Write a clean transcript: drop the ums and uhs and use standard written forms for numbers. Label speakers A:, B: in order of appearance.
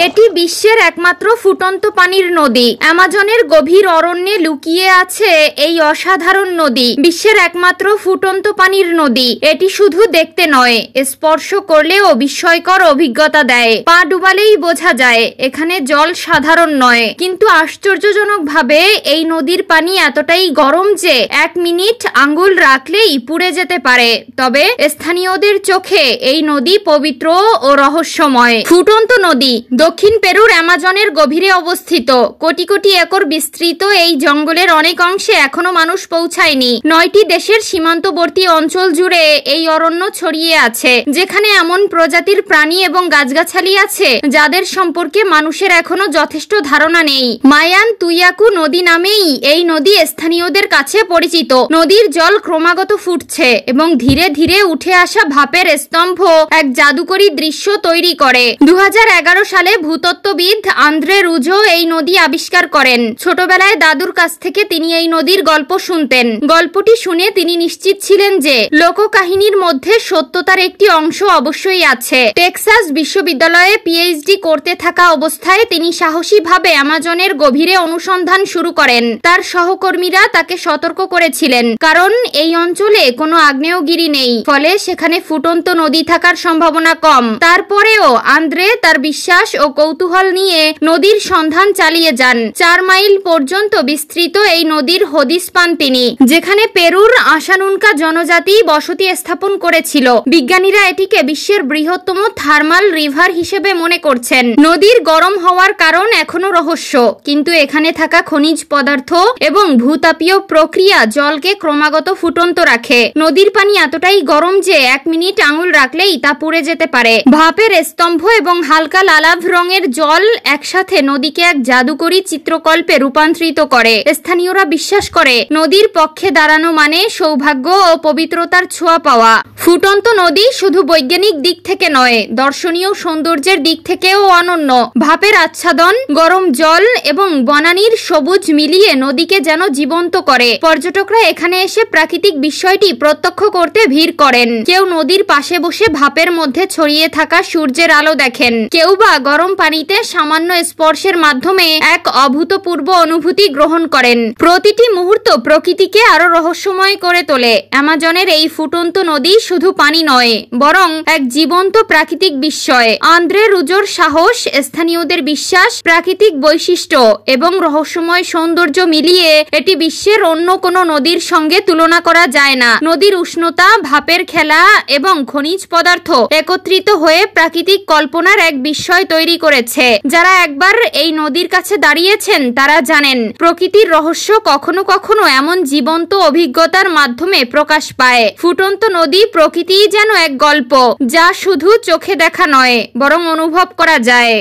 A: এটি বিশ্বের একমাত্র ফুটন্ত পানির নদী। অ্যামাজনের গভীর অরণ্যে লুকিয়ে আছে এই অসাধারণ নদী। বিশ্বের একমাত্র ফুটন্ত পানির নদী। এটি শুধু দেখতে নয়, স্পর্শ করলেও বিস্ময়কর অভিজ্ঞতা দেয়। পা ডুবালেই বোঝা যায় এখানে জল সাধারণ নয়, কিন্তু আশ্চর্যজনকভাবে এই নদীর পানি এতটাই গরম যে 1 মিনিট আঙ্গুল রাখলেই পুড়ে যেতে পারে। তবে স্থানীয়দের চোখে এই নদী পবিত্র ও রহস্যময়। ফুটন্ত নদী দক্ষিণ পেরুর অ্যামাজনের গভীরে অবস্থিত। কোটি কোটি একর বিস্তৃত এই জঙ্গলের অনেক অংশে এখনো মানুষ পৌঁছায়নি। 9টি দেশের সীমান্তবর্তী অঞ্চল জুড়ে এই অরণ্য ছড়িয়ে আছে, যেখানে এমন প্রজাতির প্রাণী এবং গাছগাছালি আছে যাদের সম্পর্কে মানুষের এখনো যথেষ্ট ধারণা নেই। মায়ান তুইয়াকু নদী নামেই এই নদী স্থানীয়দের কাছে পরিচিত। নদীর জল ক্রমাগত ফুটছে এবং ধীরে ধীরে উঠে আসা ভাপের স্তম্ভ এক জাদুকরী দৃশ্য তৈরি করে। 2011 সালে ভূতত্ত্ববিদ আন্দ্রে রুজো এই নদী আবিষ্কার করেন। ছোটবেলায় দাদুর কাছ থেকে তিনি এই নদীর গল্প শুনতেন। গল্পটি শুনে তিনি নিশ্চিত ছিলেন যে লোককাহিনীর মধ্যে সত্যতার একটি অংশ অবশ্যই আছে। টেক্সাস বিশ্ববিদ্যালয়ে পিএইচডি করতে থাকা অবস্থায় তিনি সাহসীভাবে অ্যামাজনের গভীরে অনুসন্ধান শুরু করেন। তার সহকর্মীরা তাকে সতর্ক করেছিলেন, কারণ এই অঞ্চলে কোনো আগ্নেয়গিরি নেই, ফলে সেখানে ফুটন্ত নদী থাকার সম্ভাবনা কম। তারপরেও আন্দ্রে তার বিশ্বাস ও কৌতূহল নিয়ে নদীর সন্ধান চালিয়ে যান। 4 মাইল পর্যন্ত বিস্তৃত এই নদীর হদিস পান তিনি, যেখানে পেরুর আশানুনকা জনজাতি বসতি স্থাপন করেছিল। বিজ্ঞানীরা এটিকে বিশ্বের বৃহত্তম থার্মাল রিভার হিসেবে মনে করছেন। নদীর গরম হওয়ার কারণ এখনো রহস্য, কিন্তু এখানে থাকা খনিজ পদার্থ এবং ভূতাপীয় প্রক্রিয়া জলকে ক্রমাগত ফুটন্ত রাখে। নদীর পানি এতটাই গরম যে 1 মিনিট আঙুল রাখলেই তা পুড়ে যেতে পারে। ভাপের স্তম্ভ এবং হালকা লালাভ রঙের জল একসাথে নদীকে এক জাদুকরী চিত্রকল্পে রূপান্তরিত করে। স্থানীয়রা বিশ্বাস করে নদীর পক্ষে দাঁড়ানো মানে সৌভাগ্য ও পবিত্রতার ছোঁয়া পাওয়া। ফুটন্ত নদী শুধু বৈজ্ঞানিক দিক থেকে নয়, দর্শনীয় সৌন্দর্যের দিক থেকেও অনন্য। ভাপের আচ্ছাদন, গরম জল এবং বনানীর সবুজ মিলিয়ে নদীকে যেন জীবন্ত করে। পর্যটকরা এখানে এসে প্রাকৃতিক বিষয়টি প্রত্যক্ষ করতে ভিড় করেন। কেউ নদীর পাশে বসে ভাপের মধ্যে ছড়িয়ে থাকা সূর্যের আলো দেখেন, কেউ বা গরম পানিতে সামান্য স্পর্শের মাধ্যমে এক অভূতপূর্ব অনুভূতি গ্রহণ করেন। প্রতিটি মুহূর্ত প্রকৃতিকে আরো রহস্যময় করে তোলে। অ্যামাজনের এই ফুটন্ত নদী শুধু পানি নয়, বরং এক জীবন্ত প্রাকৃতিক বিস্ময়। আন্দ্রে রুজোর সাহস, স্থানীয়দের বিশ্বাস, প্রাকৃতিক বৈশিষ্ট্য এবং রহস্যময় সৌন্দর্য মিলিয়ে এটি বিশ্বের অন্য কোনো নদীর সঙ্গে তুলনা করা যায় না। নদীর উষ্ণতা, ভাপের খেলা এবং খনিজ পদার্থ একত্রিত হয়ে প্রাকৃতিক কল্পনার এক বিস্ময় তৈরি করেছে। যারা একবার এই নদীর কাছে দাঁড়িয়েছেন তারা জানেন প্রকৃতির রহস্য কখনো কখনো এমন জীবন্ত অভিজ্ঞতার মাধ্যমে প্রকাশ পায়। ফুটন্ত নদী প্রকৃতিই যেন এক গল্প, যা শুধু চোখে দেখা নয়, বরং অনুভব করা যায়।